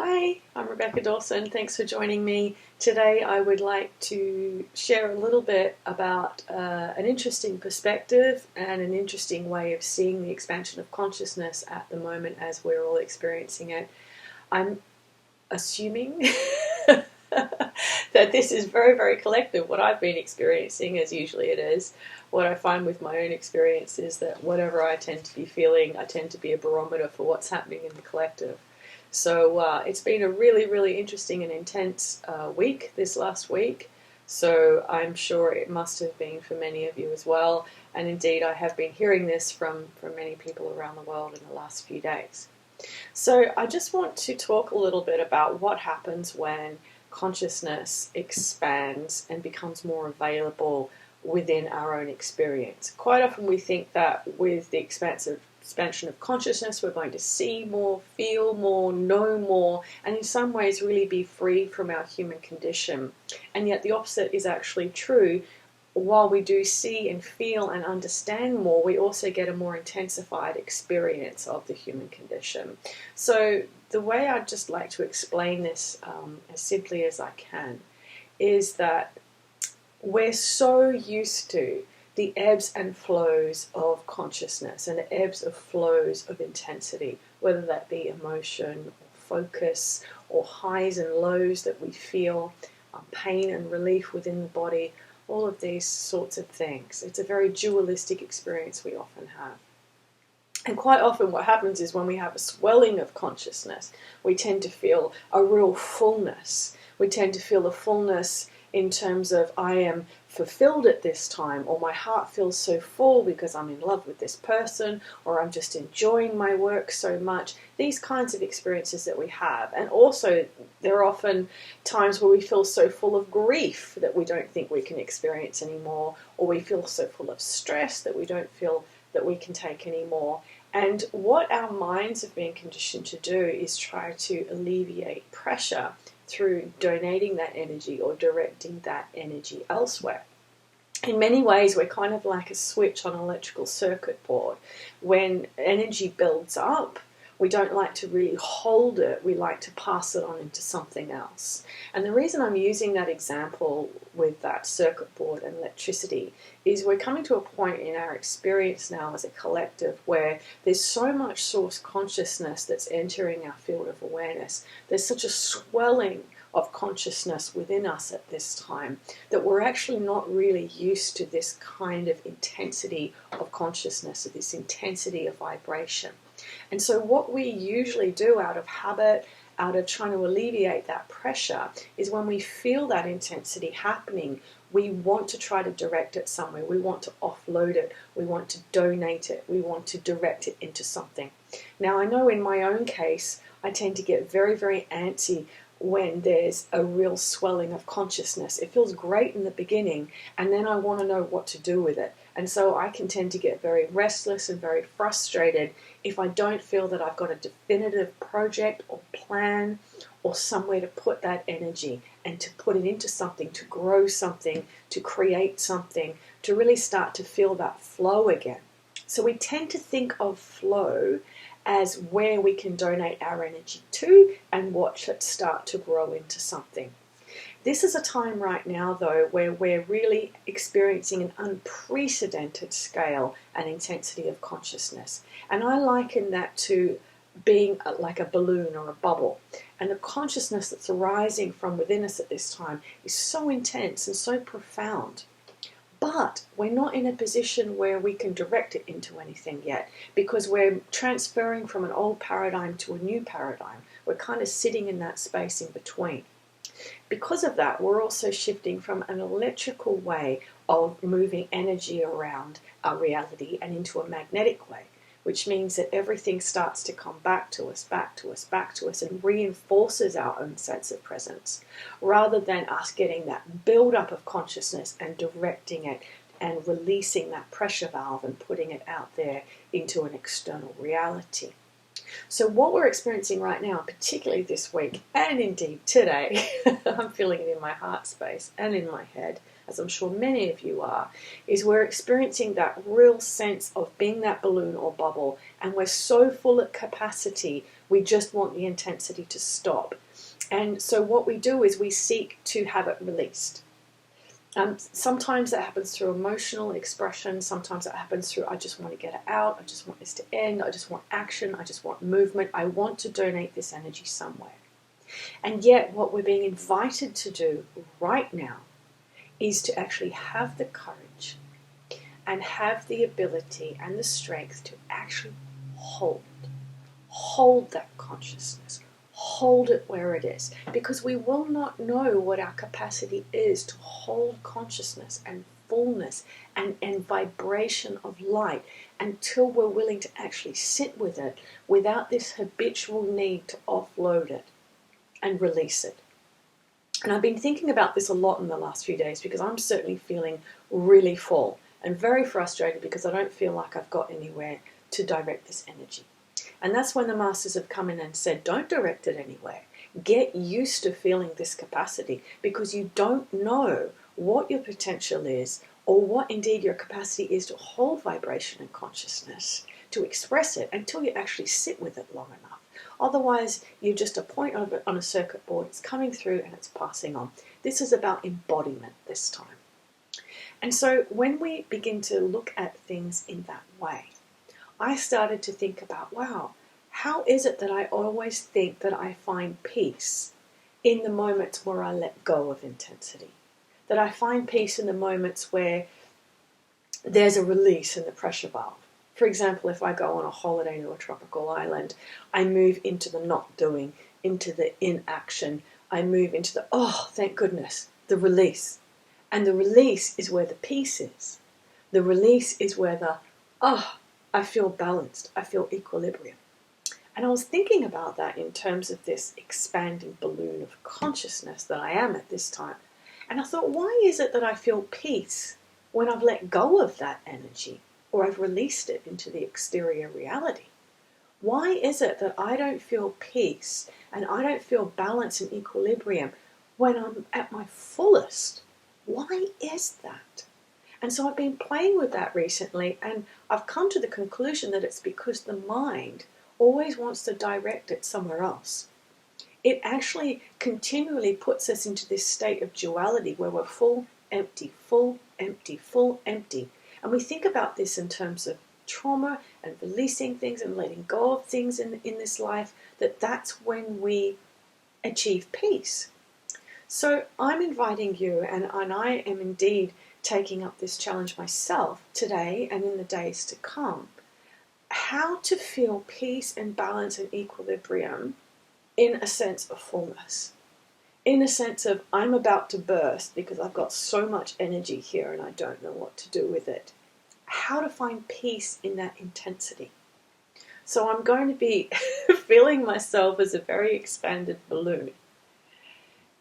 Hi, I'm Rebecca Dawson. Thanks for joining me. Today I would like to share a little bit about an interesting perspective and an interesting way of seeing the expansion of consciousness at the moment as we're all experiencing it. I'm assuming that this is very, very collective. What I've been experiencing, as usually it is, what I find with my own experience is that whatever I tend to be feeling, I tend to be a barometer for what's happening in the collective. So it's been a really, really interesting and intense week this last week. So I'm sure it must have been for many of you as well. And indeed, I have been hearing this from many people around the world in the last few days. So I just want to talk a little bit about what happens when consciousness expands and becomes more available within our own experience. Quite often we think that with the expansion of consciousness we're going to see more, feel more, know more, and in some ways really be free from our human condition. And yet the opposite is actually true. While we do see and feel and understand more, we also get a more intensified experience of the human condition. So the way I'd just like to explain this as simply as I can is that we're so used to the ebbs and flows of consciousness and the ebbs and flows of intensity, whether that be emotion or focus or highs and lows that we feel, pain and relief within the body, all of these sorts of things. It's a very dualistic experience we often have. And quite often what happens is when we have a swelling of consciousness, we tend to feel a real fullness. We tend to feel a fullness in terms of I am fulfilled at this time, or my heart feels so full because I'm in love with this person, or I'm just enjoying my work so much. These kinds of experiences that we have. And also there are often times where we feel so full of grief that we don't think we can experience anymore, or we feel so full of stress that we don't feel that we can take anymore. And what our minds have been conditioned to do is try to alleviate pressure through donating that energy or directing that energy elsewhere. In many ways, we're kind of like a switch on an electrical circuit board. When energy builds up, we don't like to really hold it, we like to pass it on into something else. And the reason I'm using that example with that circuit board and electricity is we're coming to a point in our experience now as a collective where there's so much source consciousness that's entering our field of awareness. There's such a swelling of consciousness within us at this time that we're actually not really used to this kind of intensity of consciousness, of this intensity of vibration. And so what we usually do out of habit, out of trying to alleviate that pressure, is when we feel that intensity happening, we want to try to direct it somewhere. We want to offload it. We want to donate it. We want to direct it into something. Now, I know in my own case, I tend to get very, very antsy when there's a real swelling of consciousness. It feels great in the beginning, and then I want to know what to do with it. And so I can tend to get very restless and very frustrated if I don't feel that I've got a definitive project or plan or somewhere to put that energy and to put it into something, to grow something, to create something, to really start to feel that flow again. So we tend to think of flow as where we can donate our energy to and watch it start to grow into something. This is a time right now, though, where we're really experiencing an unprecedented scale and intensity of consciousness. And I liken that to being like a balloon or a bubble. And the consciousness that's arising from within us at this time is so intense and so profound. But we're not in a position where we can direct it into anything yet, because we're transferring from an old paradigm to a new paradigm. We're kind of sitting in that space in between. Because of that, we're also shifting from an electrical way of moving energy around our reality and into a magnetic way, which means that everything starts to come back to us, back to us, back to us, and reinforces our own sense of presence, rather than us getting that build-up of consciousness and directing it and releasing that pressure valve and putting it out there into an external reality. So what we're experiencing right now, particularly this week, and indeed today, I'm feeling it in my heart space and in my head, as I'm sure many of you are, is we're experiencing that real sense of being that balloon or bubble, and we're so full at capacity, we just want the intensity to stop. And so what we do is we seek to have it released. Sometimes that happens through emotional expression. Sometimes it happens through, I just want to get it out. I just want this to end. I just want action. I just want movement. I want to donate this energy somewhere. And yet what we're being invited to do right now is to actually have the courage and have the ability and the strength to actually hold that consciousness. Hold it where it is, because we will not know what our capacity is to hold consciousness and fullness and vibration of light until we're willing to actually sit with it without this habitual need to offload it and release it. And I've been thinking about this a lot in the last few days, because I'm certainly feeling really full and very frustrated because I don't feel like I've got anywhere to direct this energy. And that's when the masters have come in and said, don't direct it anywhere. Get used to feeling this capacity, because you don't know what your potential is, or what indeed your capacity is to hold vibration and consciousness, to express it, until you actually sit with it long enough. Otherwise, you're just a point of it on a circuit board. It's coming through and it's passing on. This is about embodiment this time. And so when we begin to look at things in that way, I started to think about, wow, how is it that I always think that I find peace in the moments where I let go of intensity? That I find peace in the moments where there's a release in the pressure valve. For example, if I go on a holiday to a tropical island, I move into the not doing, into the inaction. I move into the, oh, thank goodness, the release. And the release is where the peace is. The release is where the, oh, I feel balanced, I feel equilibrium. And I was thinking about that in terms of this expanding balloon of consciousness that I am at this time. And I thought, why is it that I feel peace when I've let go of that energy, or I've released it into the exterior reality? Why is it that I don't feel peace and I don't feel balance and equilibrium when I'm at my fullest? Why is that? And so I've been playing with that recently, and I've come to the conclusion that it's because the mind always wants to direct it somewhere else. It actually continually puts us into this state of duality where we're full, empty, full, empty, full, empty. And we think about this in terms of trauma and releasing things and letting go of things in this life, that's when we achieve peace. So I'm inviting you, and I am indeed taking up this challenge myself today and in the days to come, how to feel peace and balance and equilibrium in a sense of fullness, in a sense of I'm about to burst because I've got so much energy here and I don't know what to do with it. How to find peace in that intensity. So I'm going to be feeling myself as a very expanded balloon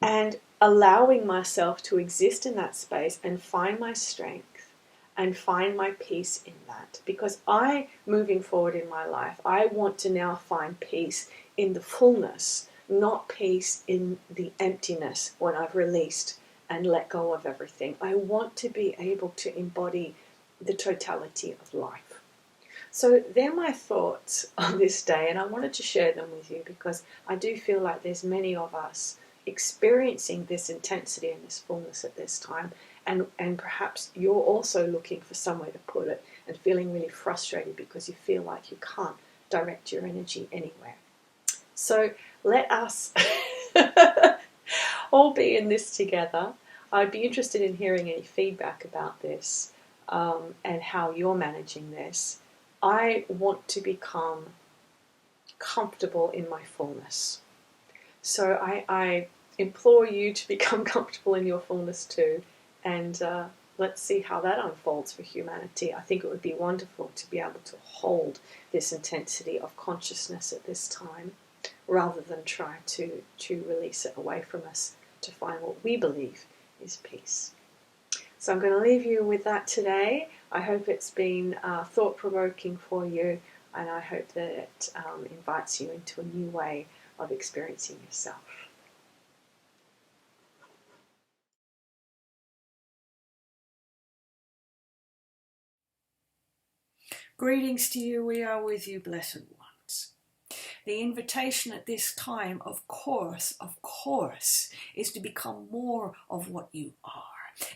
and allowing myself to exist in that space and find my strength and find my peace in that. Because moving forward in my life, I want to now find peace in the fullness, not peace in the emptiness when I've released and let go of everything. I want to be able to embody the totality of life. So they're my thoughts on this day, and I wanted to share them with you because I do feel like there's many of us experiencing this intensity and this fullness at this time, and perhaps you're also looking for somewhere to put it and feeling really frustrated because you feel like you can't direct your energy anywhere. So let us all be in this together. I'd be interested in hearing any feedback about this and how you're managing this. I want to become comfortable in my fullness. So I implore you to become comfortable in your fullness too, and let's see how that unfolds for humanity. I think it would be wonderful to be able to hold this intensity of consciousness at this time, rather than try to release it away from us to find what we believe is peace. So I'm going to leave you with that today. I hope it's been thought-provoking for you, and I hope that it invites you into a new way of experiencing yourself. Greetings to you, we are with you, blessed ones. The invitation at this time, of course, is to become more of what you are.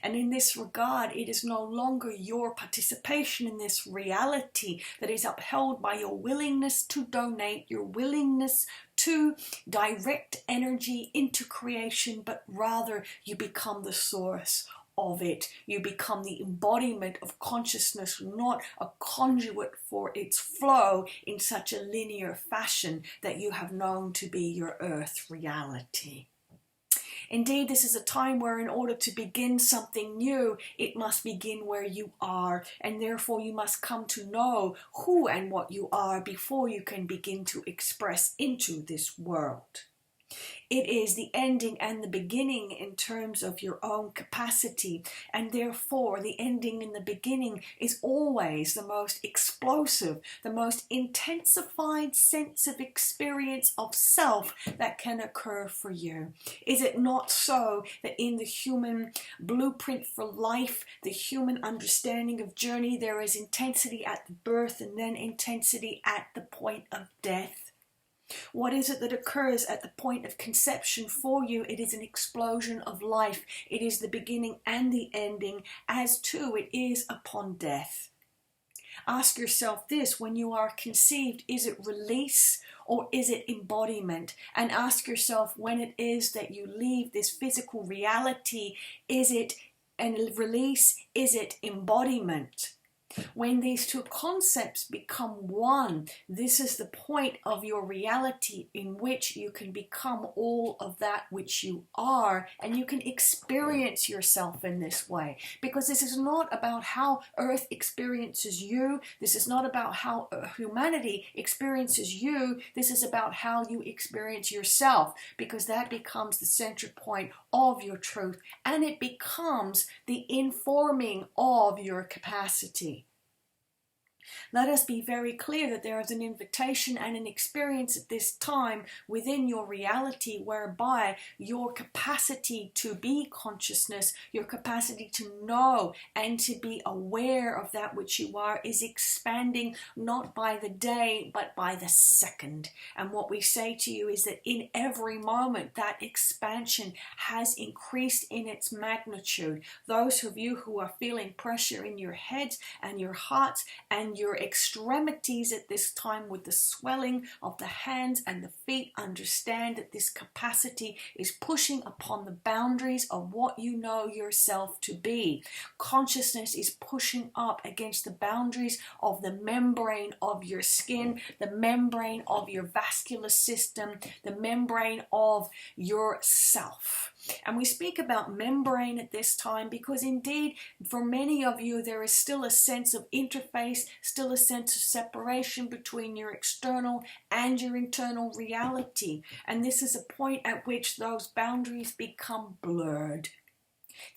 And in this regard, it is no longer your participation in this reality that is upheld by your willingness to donate, your willingness to direct energy into creation, but rather you become the source of it. You become the embodiment of consciousness, not a conduit for its flow in such a linear fashion that you have known to be your earth reality. Indeed, this is a time where in order to begin something new, it must begin where you are, and therefore you must come to know who and what you are before you can begin to express into this world. It is the ending and the beginning in terms of your own capacity, and therefore the ending and the beginning is always the most explosive, the most intensified sense of experience of self that can occur for you. Is it not so that in the human blueprint for life, the human understanding of journey, there is intensity at the birth and then intensity at the point of death? What is it that occurs at the point of conception for you? It is an explosion of life. It is the beginning and the ending, as too it is upon death. Ask yourself this: when you are conceived, is it release or is it embodiment? And ask yourself, when it is that you leave this physical reality, is it release? Is it embodiment? When these two concepts become one, this is the point of your reality in which you can become all of that which you are, and you can experience yourself in this way. Because this is not about how Earth experiences you, this is not about how humanity experiences you, this is about how you experience yourself, because that becomes the central point of your truth, and it becomes the informing of your capacity. Let us be very clear that there is an invitation and an experience at this time within your reality whereby your capacity to be consciousness, your capacity to know and to be aware of that which you are is expanding not by the day but by the second. And what we say to you is that in every moment that expansion has increased in its magnitude. Those of you who are feeling pressure in your heads and your hearts and your extremities at this time with the swelling of the hands and the feet, understand that this capacity is pushing upon the boundaries of what you know yourself to be. Consciousness is pushing up against the boundaries of the membrane of your skin, the membrane of your vascular system, the membrane of yourself. And we speak about membrane at this time because indeed for many of you there is still a sense of interface, still a sense of separation between your external and your internal reality. And this is a point at which those boundaries become blurred.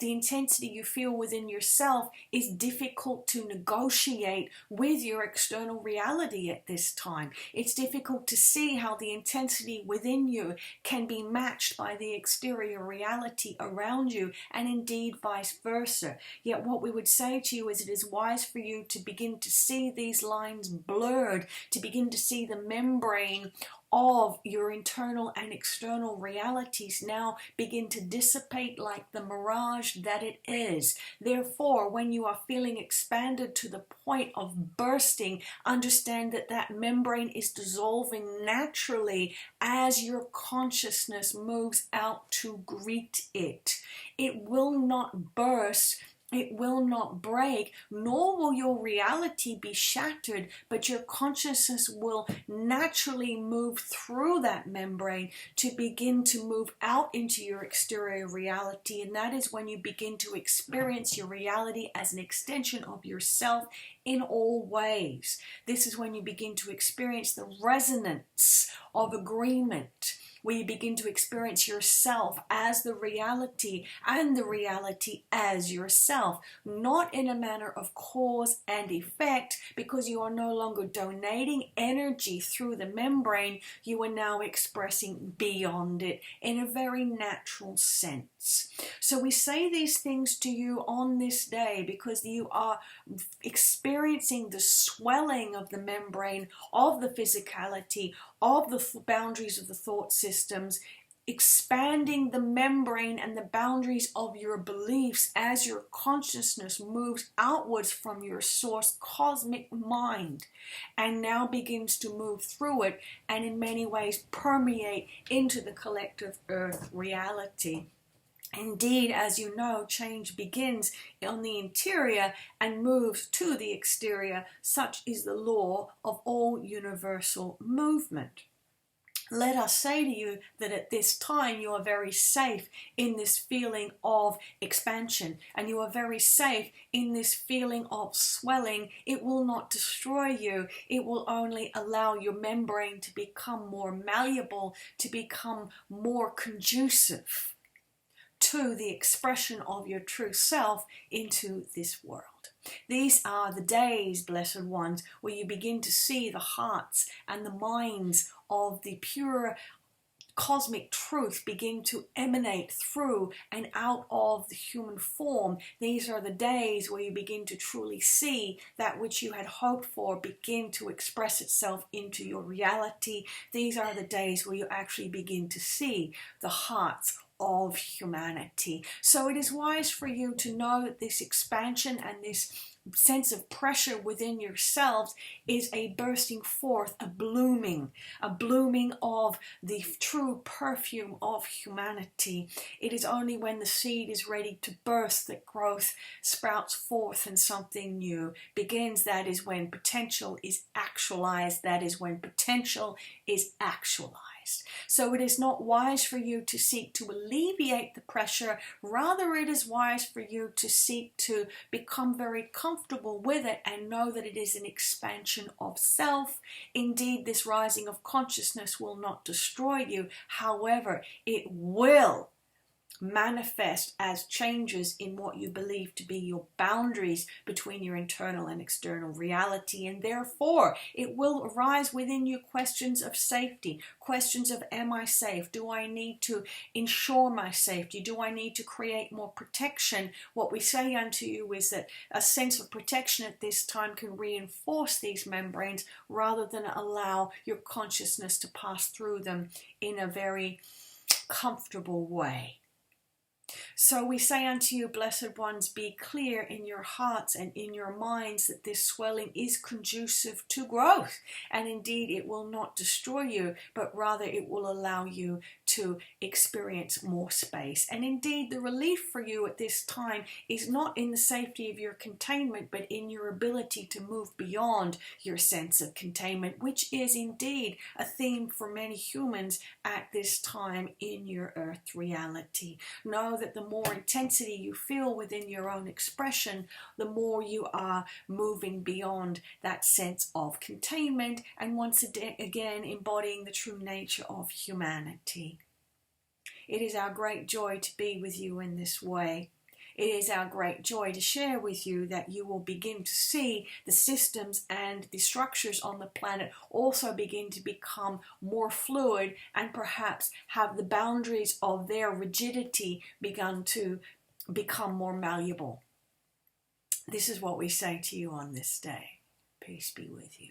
The intensity you feel within yourself is difficult to negotiate with your external reality at this time. It's difficult to see how the intensity within you can be matched by the exterior reality around you, and indeed vice versa. Yet what we would say to you is it is wise for you to begin to see these lines blurred, to begin to see the membrane of your internal and external realities now begin to dissipate like the mirage that it is. Therefore, when you are feeling expanded to the point of bursting, understand that that membrane is dissolving naturally as your consciousness moves out to greet it. It will not burst. It will not break, nor will your reality be shattered, but your consciousness will naturally move through that membrane to begin to move out into your exterior reality. And that is when you begin to experience your reality as an extension of yourself in all ways. This is when you begin to experience the resonance of agreement where you begin to experience yourself as the reality and the reality as yourself, not in a manner of cause and effect, because you are no longer donating energy through the membrane. You are now expressing beyond it in a very natural sense. So we say these things to you on this day because you are experiencing the swelling of the membrane, of the physicality, of the boundaries of the thought systems, expanding the membrane and the boundaries of your beliefs as your consciousness moves outwards from your source cosmic mind and now begins to move through it and in many ways permeate into the collective earth reality. Indeed, as you know, change begins on the interior and moves to the exterior. Such is the law of all universal movement. Let us say to you that at this time you are very safe in this feeling of expansion, and you are very safe in this feeling of swelling. It will not destroy you. It will only allow your membrane to become more malleable, to become more conducive to the expression of your true self into this world. These are the days, blessed ones, where you begin to see the hearts and the minds of the pure cosmic truth begin to emanate through and out of the human form. These are the days where you begin to truly see that which you had hoped for begin to express itself into your reality. These are the days where you actually begin to see the hearts of humanity. So it is wise for you to know that this expansion and this sense of pressure within yourselves is a bursting forth, a blooming of the true perfume of humanity. It is only when the seed is ready to burst that growth sprouts forth and something new begins. That is when potential is actualized. That is when potential is actualized. So it is not wise for you to seek to alleviate the pressure. Rather, it is wise for you to seek to become very comfortable with it and know that it is an expansion of self. Indeed, this rising of consciousness will not destroy you. However, it will manifest as changes in what you believe to be your boundaries between your internal and external reality, and therefore it will arise within you questions of safety, questions of am I safe? Do I need to ensure my safety? Do I need to create more protection? What we say unto you is that a sense of protection at this time can reinforce these membranes rather than allow your consciousness to pass through them in a very comfortable way. So we say unto you, blessed ones, be clear in your hearts and in your minds that this swelling is conducive to growth. And indeed, it will not destroy you, but rather it will allow you to experience more space. And indeed, the relief for you at this time is not in the safety of your containment, but in your ability to move beyond your sense of containment, which is indeed a theme for many humans at this time in your earth reality. Know that the more intensity you feel within your own expression, the more you are moving beyond that sense of containment and once again embodying the true nature of humanity. It is our great joy to be with you in this way. It is our great joy to share with you that you will begin to see the systems and the structures on the planet also begin to become more fluid and perhaps have the boundaries of their rigidity begun to become more malleable. This is what we say to you on this day. Peace be with you.